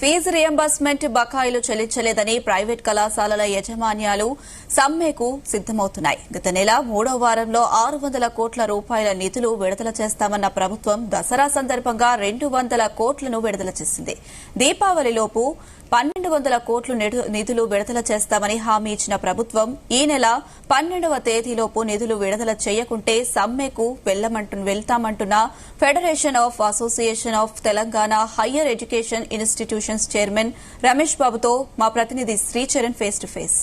Fee reimbursement బకాయిలు చెల్లించలేదని private కళాశాలల యాజమాన్యాలు సమ్మెకు సిద్దమవుతున్నాయి. గత నెల 3వ వారంలో 600 కోట్ల రూపాయల నిధులు విడుదల చేస్తామన్న ప్రభుత్వం దసరా సందర్భంగా 200 కోట్లను విడుదల చేసింది. దీపావళిలోపు 1200 కోట్లు నిధులు విడుదల చేస్తామని హామీ ఇచ్చిన ప్రభుత్వం ఈ నెల 12వ తేదీలోపు నిధులు విడుదల చేయకుంటే సమ్మెకు వెళ్తామంటున్న federation of association of Telangana higher education institutions chairman Ramesh బాబుతో మా ప్రతినిధి Sricharan face to face.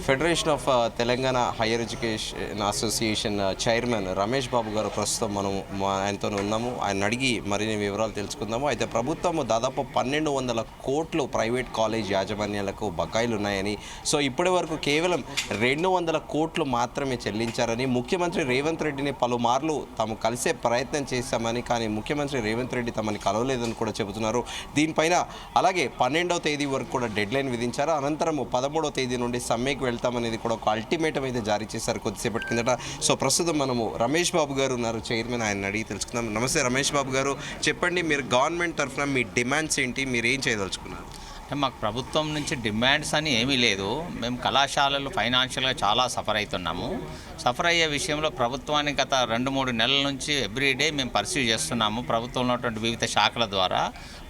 Federation of Telangana higher education association chairman Ramesh Babu garu ప్రస్తుతం మనం ఆయనతో ఉన్నాము. ఆయన అడిగి మరిన్ని వివరాలు తెలుసుకుందాము. అయితే ప్రభుత్వం దాదాపు 1200 కోట్లు ప్రైవేట్ కాలేజ్ యాజమాన్యాలకు బకాయిలు ఉన్నాయని, సో ఇప్పటి వరకు కేవలం 200 కోట్లు మాత్రమే చెల్లించారని, ముఖ్యమంత్రి రేవంత్ రెడ్డిని పలుమార్లు తాము కలిసే ప్రయత్నం చేశామని, కానీ ముఖ్యమంత్రి రేవంత్ రెడ్డి తమని కలవలేదని కూడా చెబుతున్నారు. దీనిపైన అలాగే 12వ తేదీ వరకు కూడా డెడ్ లైన్ విధించారు. అనంతరం 13వ తేదీ నుండి సమ్మెకు వెళ్తామనేది కూడా ఒక అల్టిమేటం అయితే జారీ చేశారు కొద్దిసేపటి కిందట. సో ప్రస్తుతం మనము రమేష్ బాబు గారు ఉన్నారు, చైర్మన్. ఆయన అడిగి తెలుసుకుందాం. నమస్తే రమేష్ బాబు గారు, చెప్పండి, మీరు గవర్నమెంట్ తరఫున మీ డిమాండ్స్ ఏంటి, మీరు ఏం చేయదలుచుకున్నారు? మాకు ప్రభుత్వం నుంచి డిమాండ్స్ అని ఏమీ లేదు. మేము కళాశాలలు ఫైనాన్షియల్గా చాలా సఫర్ అవుతున్నాము. సఫర్ అయ్యే విషయంలో ప్రభుత్వానికి గత 2-3 నెలల నుంచి ఎవ్రీడే మేము పర్సీవ్ చేస్తున్నాము. ప్రభుత్వంలో ఉన్నటువంటి వివిధ శాఖల ద్వారా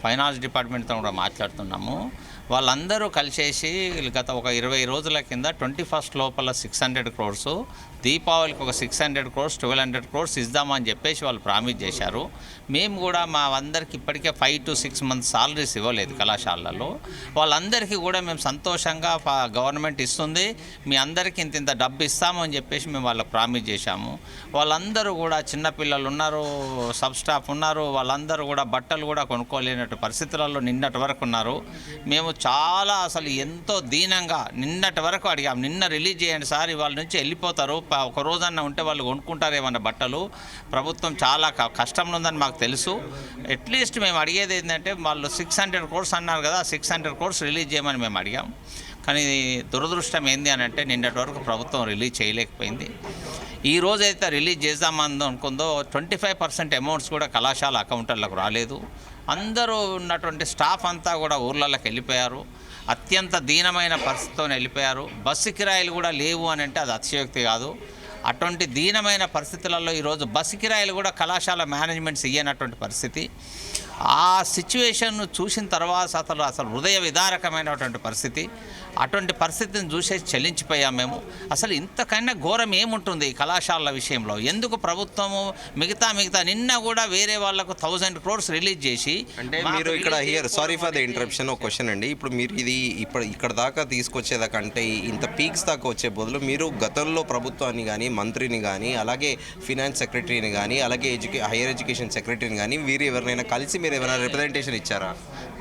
ఫైనాన్స్ డిపార్ట్మెంట్తో కూడా మాట్లాడుతున్నాము. వాళ్ళందరూ కలిసేసి గత ఒక 20 రోజుల కింద 21st లోపల 600 crores, దీపావళికి ఒక 600 crores, 1200 crores ఇద్దామని చెప్పేసి వాళ్ళు ప్రామిస్ చేశారు. మేము కూడా మా అందరికి ఇప్పటికే 5 to 6 months సాలరీస్ ఇవ్వలేదు కళాశాలలో. వాళ్ళందరికీ కూడా మేము సంతోషంగా గవర్నమెంట్ ఇస్తుంది, మీ అందరికీ ఇంత డబ్బు ఇస్తాము అని చెప్పేసి మేము వాళ్ళకి ప్రామిస్ చేశాము. వాళ్ళందరూ కూడా చిన్నపిల్లలు ఉన్నారు, సబ్ స్టాఫ్ ఉన్నారు, వాళ్ళందరూ కూడా బట్టలు కూడా కొనుక్కోలేనట్టు పరిస్థితులలో నిన్నటి వరకు ఉన్నారు. మేము చాలా అసలు ఎంతో దీనంగా నిన్నటి వరకు అడిగాం, నిన్న రిలీజ్ చేయండి సార్, ఇవాళ నుంచి వెళ్ళిపోతారు, ఒక రోజన్నా ఉంటే వాళ్ళు కొనుక్కుంటారు ఏమన్నా బట్టలు, ప్రభుత్వం చాలా కష్టంలో ఉందని మాకు తెలుసు. అట్లీస్ట్ మేము అడిగేది ఏంటంటే వాళ్ళు 600 crores అన్నారు కదా, 600 crores రిలీజ్ చేయమని మేము అడిగాం. కానీ దురదృష్టం ఏంది అని అంటే నిన్నటి వరకు ప్రభుత్వం రిలీజ్ చేయలేకపోయింది. ఈ రోజైతే రిలీజ్ చేద్దామని అనుకుందో 25% అమౌంట్స్ కూడా కళాశాల అకౌంట్లకు రాలేదు. అందరూ ఉన్నటువంటి స్టాఫ్ అంతా కూడా ఊర్లలోకి వెళ్ళిపోయారు. అత్యంత దీనమైన పరిస్థితితో వెళ్ళిపోయారు. బస్సు కిరాయిలు కూడా లేవు అని అంటే అది అతిశయోక్తి కాదు. అటువంటి దీనమైన పరిస్థితులలో ఈరోజు బస్సు కిరాయిలు కూడా కళాశాల మేనేజ్మెంట్స్ ఇయ్యనటువంటి పరిస్థితి. ఆ సిచ్యువేషన్ను చూసిన తర్వాత అసలు హృదయ విదారకమైనటువంటి పరిస్థితి. అటువంటి పరిస్థితిని చూసేసి చెల్లించిపోయాం మేము. అసలు ఇంతకన్నా ఘోరం ఏముంటుంది ఈ కళాశాలల విషయంలో? ఎందుకు ప్రభుత్వము మిగతా నిన్న కూడా వేరే వాళ్ళకు 1000 crores రిలీజ్ చేసి, అంటే మీరు ఇక్కడ సారీ ఫర్ ద ఇంటరప్షన్, ఒక క్వశ్చన్ అండి. ఇప్పుడు మీరు ఇది ఇక్కడ దాకా తీసుకొచ్చేదాకంటే ఇంత పీక్స్ దాకా వచ్చే బదులు మీరు గతంలో ప్రభుత్వాన్ని కానీ, మంత్రిని కానీ, అలాగే ఫినాన్స్ సెక్రటరీని కానీ, అలాగే హైయర్ ఎడ్యుకేషన్ సెక్రటరీని కానీ, వీరు ఎవరినైనా కలిసి మీరు ఏమైనా రిప్రజెంటేషన్ ఇచ్చారా?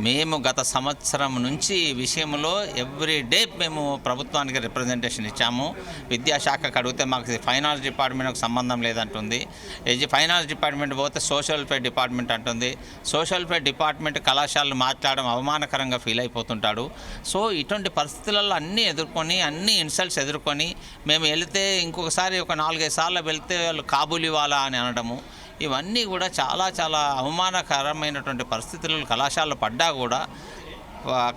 మేము గత సంవత్సరం నుంచి ఈ విషయంలో ఎవ్రీ డే మేము ప్రభుత్వానికి రిప్రజెంటేషన్ ఇచ్చాము. విద్యాశాఖకు అడిగితే మాకు ఫైనాన్స్ డిపార్ట్మెంట్కి సంబంధం లేదంటుంది. ఫైనాన్స్ డిపార్ట్మెంట్ పోతే సోషల్ వెల్ఫేర్ డిపార్ట్మెంట్ అంటుంది. సోషల్ వెల్ఫేర్ డిపార్ట్మెంట్ కళాశాలలు మాట్లాడడం అవమానకరంగా ఫీల్ అయిపోతుంటాడు. సో ఇటువంటి పరిస్థితులలో అన్నీ ఎదుర్కొని, అన్ని ఇన్సల్ట్స్ ఎదుర్కొని మేము వెళితే ఇంకొకసారి ఒక 4-5 సార్లు వెళ్తే వాళ్ళు కాబూలివాలా అని అనడము, ఇవన్నీ కూడా చాలా చాలా అవమానకరమైనటువంటి పరిస్థితులు కళాశాలలో పడ్డా కూడా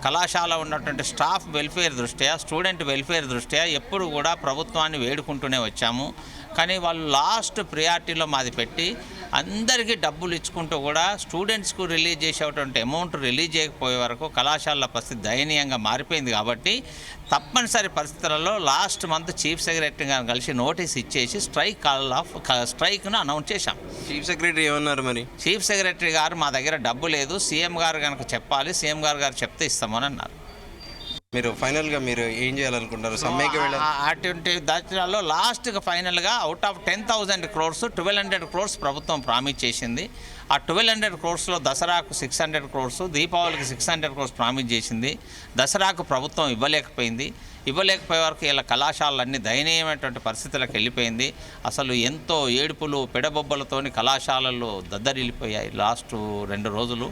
కళాశాల ఉన్నటువంటి స్టాఫ్ వెల్ఫేర్ దృష్ట్యా, స్టూడెంట్ వెల్ఫేర్ దృష్ట్యా ఎప్పుడు కూడా ప్రభుత్వాన్ని వేడుకుంటూనే వచ్చాము. కానీ వాళ్ళు లాస్ట్ ప్రియారిటీలో మాది పెట్టి అందరికీ డబ్బులు ఇచ్చుకుంటూ కూడా స్టూడెంట్స్కు రిలీజ్ చేసేటువంటి అమౌంట్ రిలీజ్ చేయకపోయే వరకు కళాశాలల పరిస్థితి దయనీయంగా మారిపోయింది. కాబట్టి తప్పనిసరి పరిస్థితులలో లాస్ట్ మంత్ చీఫ్ సెక్రటరీ గారిని కలిసి నోటీస్ ఇచ్చేసి స్ట్రైక్ను అనౌన్స్ చేశాం. చీఫ్ సెక్రటరీ ఏమన్నారు మరి? చీఫ్ సెక్రటరీ గారు మా దగ్గర డబ్బు లేదు, సీఎం గారు కనుక చెప్పాలి, సీఎం గారు చెప్తే ఇస్తామని అన్నారు. మీరు ఫైనల్గా మీరు ఏం చేయాలనుకుంటారు? సమ్మెకి అటువంటి దశలో లాస్ట్గా ఫైనల్గా అవుట్ ఆఫ్ 10,000 crores 1,200 crores ప్రభుత్వం ప్రామిస్ చేసింది. ఆ 1,200 crores దసరాకు 600 crores, దీపావళికి 600 crores ప్రామిస్ చేసింది. దసరాకు ప్రభుత్వం ఇవ్వలేకపోయే వరకు ఇలా కళాశాలలన్నీ దయనీయమైనటువంటి పరిస్థితులకు వెళ్ళిపోయింది. అసలు ఎంతో ఏడుపులు పెడబొబ్బలతోని కళాశాలలు దద్దరిల్లిపోయాయి. లాస్ట్ 2 రోజులు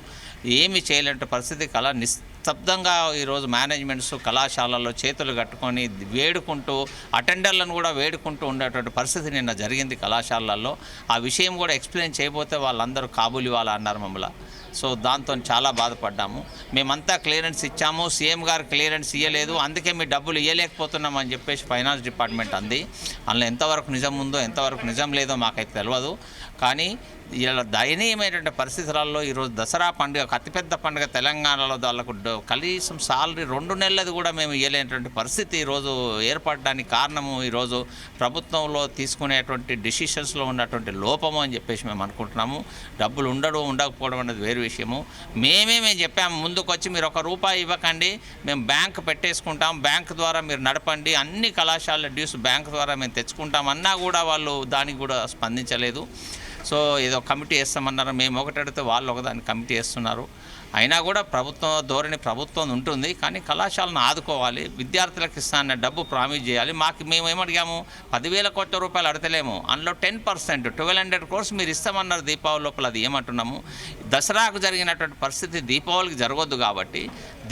ఏమి చేయలేని పరిస్థితి. నిశ్శబ్దంగా ఈరోజు మేనేజ్మెంట్స్ కళాశాలల్లో చేతులు కట్టుకొని వేడుకుంటూ, అటెండర్లను కూడా వేడుకుంటూ ఉండేటువంటి పరిస్థితి నిన్న జరిగింది కళాశాలల్లో. ఆ విషయం కూడా ఎక్స్ప్లెయిన్ చేయబోతే వాళ్ళందరూ కాబూలివాలా అన్నారు మమ్మల్ని. సో దాంతో చాలా బాధపడ్డాము. మేమంతా క్లియరెన్స్ ఇచ్చాము, సీఎం గారు క్లియరెన్స్ ఇవ్వలేదు, అందుకే మీ డబ్బులు ఇవ్వలేకపోతున్నాం అని చెప్పేసి ఫైనాన్స్ డిపార్ట్మెంట్ అంది. అందులో ఎంతవరకు నిజం ఉందో ఎంతవరకు నిజం లేదో మాకైతే తెలియదు. కానీ ఇలా దయనీయమైనటువంటి పరిస్థితులలో ఈరోజు దసరా పండుగ అతిపెద్ద పండుగ తెలంగాణలో వాళ్ళకు కనీసం సాలరీ 2 నెలలది కూడా మేము ఇవ్వలేనటువంటి పరిస్థితి ఈరోజు ఏర్పడడానికి కారణము ఈరోజు ప్రభుత్వంలో తీసుకునేటువంటి డిసిషన్స్లో ఉన్నటువంటి లోపము అని చెప్పేసి మేము అనుకుంటున్నాము. డబ్బులు ఉండకపోవడం అనేది వేరు విషయము. మేము చెప్పాము, ముందుకు వచ్చి మీరు ₹1 ఇవ్వకండి, మేము బ్యాంక్ పెట్టేసుకుంటాం, బ్యాంక్ ద్వారా మీరు నడపండి, అన్ని కళాశాలల డ్యూస్ బ్యాంక్ ద్వారా మేము తెచ్చుకుంటాం అన్నా కూడా వాళ్ళు దానికి కూడా స్పందించలేదు. సో ఏదో కమిటీ వేస్తామన్నారు, మేము ఒకటి అడిగితే వాళ్ళు ఒకదాన్ని కమిటీ వేస్తున్నారు. అయినా కూడా ప్రభుత్వం ఉంటుంది, కానీ కళాశాలను ఆదుకోవాలి, విద్యార్థులకు ఇస్తానన్న డబ్బు ప్రామిస్ చేయాలి. మేము ఏమడిగాము, 10,000 కోట్ల రూపాయలు అడతలేము, అందులో 10% 1,200 crores మీరు ఇస్తామన్నారు దీపావళి లోపల. అది ఏమంటున్నాము, దసరాకు జరిగినటువంటి పరిస్థితి దీపావళికి జరగొద్దు కాబట్టి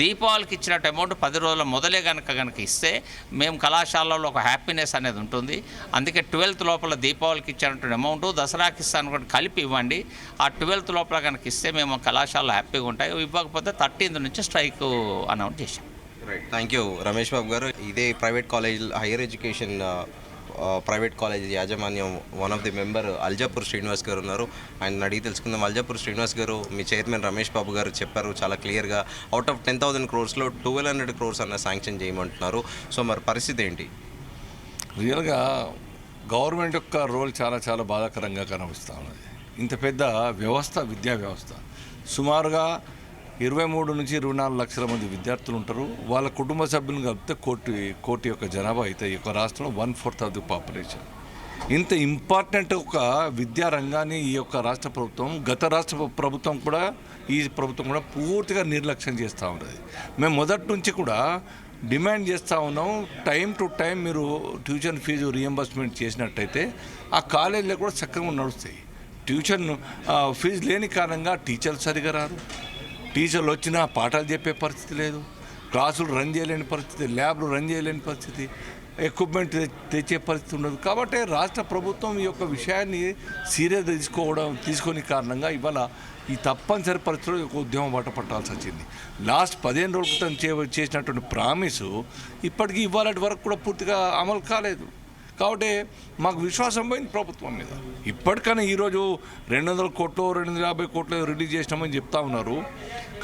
దీపావళికి ఇచ్చినట్టు అమౌంట్ 10 రోజుల మొదలే కనుక ఇస్తే మేము కళాశాలలో ఒక హ్యాపీనెస్ అనేది ఉంటుంది. అందుకే 12th లోపల దీపావళికి ఇచ్చినటువంటి అమౌంట్ దసరాకి ఇస్తాను కూడా కలిపి ఇవ్వండి. ఆ 12th లోపల కనుక ఇస్తే మేము కళాశాలలో హ్యాపీగా ఉంటాయి. ఇవ్వకపోతే 13th నుంచి స్ట్రైక్ అనౌన్స్ చేశాం. Thank you Ramesh Babu garu. ఇదే private college higher education private college యాజమాన్యం one of the member Aljapur Srinivas garu ఉన్నారు. ఆయన అడిగి తెలుసుకుందాం. అల్జాపూర్ శ్రీనివాస్ గారు, మీ చైర్మన్ రమేష్ బాబు గారు చెప్పారు చాలా క్లియర్గా, అవుట్ ఆఫ్ 10,000 crores 1,200 crores అన్న శాంక్షన్ చేయమంటున్నారు. సో మరి పరిస్థితి ఏంటి? రియల్గా గవర్నమెంట్ యొక్క రోల్ చాలా చాలా బాధాకరంగా కనిపిస్తూ ఉన్నది. ఇంత పెద్ద వ్యవస్థ, విద్యా వ్యవస్థ, సుమారుగా 23 నుంచి 24 లక్షల మంది విద్యార్థులు ఉంటారు. వాళ్ళ కుటుంబ సభ్యులను కలిపితే కోటి యొక్క జనాభా అయితే ఈ యొక్క రాష్ట్రంలో 1/4 ఆఫ్ ది పాపులేషన్. ఇంత ఇంపార్టెంట్ ఒక విద్యా రంగాన్ని ఈ యొక్క రాష్ట్ర ప్రభుత్వం, గత రాష్ట్ర ప్రభుత్వం కూడా, ఈ ప్రభుత్వం కూడా పూర్తిగా నిర్లక్ష్యం చేస్తూ ఉన్నది. మేము మొదటి నుంచి కూడా డిమాండ్ చేస్తూ ఉన్నాం, టైం టు టైం మీరు ట్యూషన్ ఫీజు రియంబర్స్మెంట్ చేసినట్టయితే ఆ కాలేజీలో కూడా చక్కగా నడుస్తాయి. ట్యూషన్ ఫీజు లేని కారణంగా టీచర్లు సరిగా రారు, టీచర్లు వచ్చినా పాఠాలు చెప్పే పరిస్థితి లేదు, క్లాసులు రన్ చేయలేని పరిస్థితి, ల్యాబ్లు రన్ చేయలేని పరిస్థితి, ఎక్విప్మెంట్ తెచ్చే పరిస్థితి ఉండదు. కాబట్టి రాష్ట్ర ప్రభుత్వం ఈ యొక్క విషయాన్ని సీరియస్ తీసుకొని కారణంగా ఇవాళ ఈ తప్పనిసరి పరిస్థితుల్లో ఒక ఉద్యమం బాట పట్టాల్సి వచ్చింది. లాస్ట్ 15 రోజుల క్రితం చేసినటువంటి ప్రామిసు ఇప్పటికీ ఇవాళ వరకు కూడా పూర్తిగా అమలు కాలేదు. కాబట్టి మాకు విశ్వాసం పోయింది ప్రభుత్వం మీద. ఇప్పటికైనా ఈరోజు 200 కోట్లు 250 కోట్లు రిలీజ్ చేసినామని చెప్తా ఉన్నారు,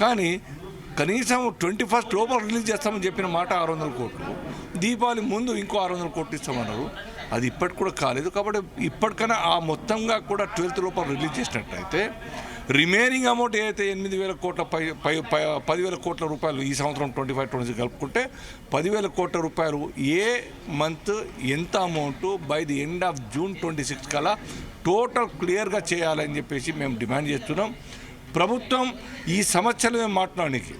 కానీ కనీసం 21st లోపల రిలీజ్ చేస్తామని చెప్పిన మాట 600 కోట్లు, దీపావళి ముందు ఇంకో 600 కోట్లు ఇస్తామన్నారు. అది ఇప్పటికి కూడా కాలేదు. కాబట్టి ఇప్పటికైనా ఆ మొత్తంగా కూడా 12th లోపల రిలీజ్ చేసినట్టయితే రిమైనింగ్ అమౌంట్ ఏదైతే 8,000 కోట్ల 10,000 కోట్ల రూపాయలు ఈ సంవత్సరం 25-26 కలుపుకుంటే 10,000 కోట్ల రూపాయలు ఏ మంత్ ఎంత amount by the end of June 26 కల్లా టోటల్ క్లియర్గా చేయాలని చెప్పేసి మేము డిమాండ్ చేస్తున్నాం. ప్రభుత్వం ఈ సమస్యలు మేము మాట్లాడడానికి,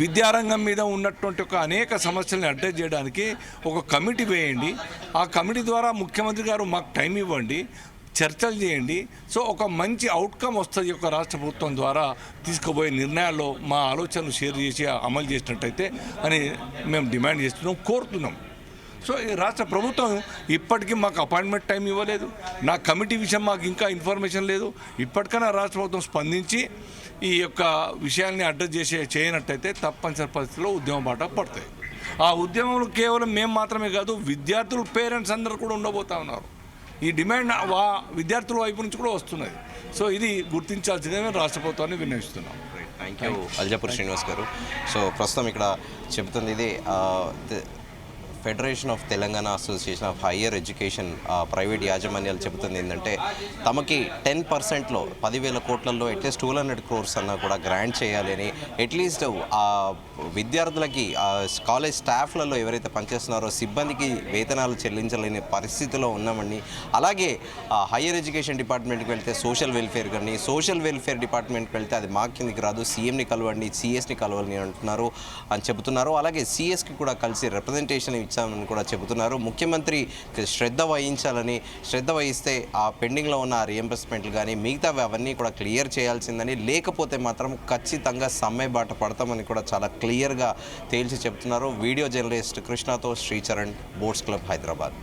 విద్యారంగం మీద ఉన్నటువంటి ఒక అనేక సమస్యలను అడ్రస్ చేయడానికి ఒక కమిటీ వేయండి. ఆ కమిటీ ద్వారా ముఖ్యమంత్రి గారు మాకు టైం ఇవ్వండి, చర్చలు చేయండి. సో ఒక మంచి అవుట్కమ్ వస్తుంది. ఒక రాష్ట్ర ప్రభుత్వం ద్వారా తీసుకుపోయే నిర్ణయాల్లో మా ఆలోచనలు షేర్ చేసి అమలు చేసినట్టయితే అని మేము డిమాండ్ చేస్తున్నాం, కోరుతున్నాం. సో ఈ రాష్ట్ర ప్రభుత్వం ఇప్పటికీ మాకు అపాయింట్మెంట్ టైం ఇవ్వలేదు. నా కమిటీ విషయం మాకు ఇంకా ఇన్ఫర్మేషన్ లేదు. ఇప్పటికైనా రాష్ట్ర ప్రభుత్వం స్పందించి ఈ యొక్క విషయాల్ని అడ్రస్ చేయనట్టయితే తప్పనిసరి పరిస్థితుల్లో ఉద్యమం బాట పడతాయి. ఆ ఉద్యమంలో కేవలం మేము మాత్రమే కాదు, విద్యార్థులు పేరెంట్స్ అందరూ కూడా ఉండబోతా ఉన్నారు. ఈ డిమాండ్ విద్యార్థుల వైపు నుంచి కూడా వస్తున్నది. సో ఇది గుర్తించాల్సిందే రాష్ట్ర ప్రభుత్వాన్ని విన్నవిస్తున్నాం. థ్యాంక్ యూ అల్జాపూర్ శ్రీనివాస్ గారు. సో ప్రస్తుతం ఇక్కడ చెబుతుంది ఇది federation of Telangana association of higher education private యాజమాన్యాలు చెబుతుంది ఏంటంటే తమకి 10%లో 10,000 కోట్లలో అట్లీస్ట్ 200 crores అన్నా కూడా గ్రాంట్ చేయాలి అని, అట్లీస్ట్ ఆ విద్యార్థులకి కాలేజ్ స్టాఫ్లలో ఎవరైతే పనిచేస్తున్నారో సిబ్బందికి వేతనాలు చెల్లించలేని పరిస్థితిలో ఉన్నామని, అలాగే హయ్యర్ ఎడ్యుకేషన్ డిపార్ట్మెంట్కి వెళ్తే సోషల్ వెల్ఫేర్ కానీ, సోషల్ వెల్ఫేర్ డిపార్ట్మెంట్కి వెళ్తే అది మా కిందికి రాదు, సీఎంని కలవండి, సిఎస్ని కలవండి అంటున్నారు అని చెబుతున్నారు. అలాగే సిఎస్కి కూడా కలిసి రిప్రజెంటేషన్ ఇచ్చామని కూడా చెబుతున్నారు. ముఖ్యమంత్రి శ్రద్ధ వహిస్తే ఆ పెండింగ్లో ఉన్న రియంబర్స్మెంట్లు కానీ మిగతావి అవన్నీ కూడా క్లియర్ చేయాల్సిందని, లేకపోతే మాత్రం ఖచ్చితంగా సమ్మె బాట పడతామని కూడా చాలా క్లియర్గా తేల్చి చెప్తున్నారు. వీడియో జర్నలిస్ట్ కృష్ణతో శ్రీచరణ్, బోట్స్ క్లబ్, హైదరాబాద్.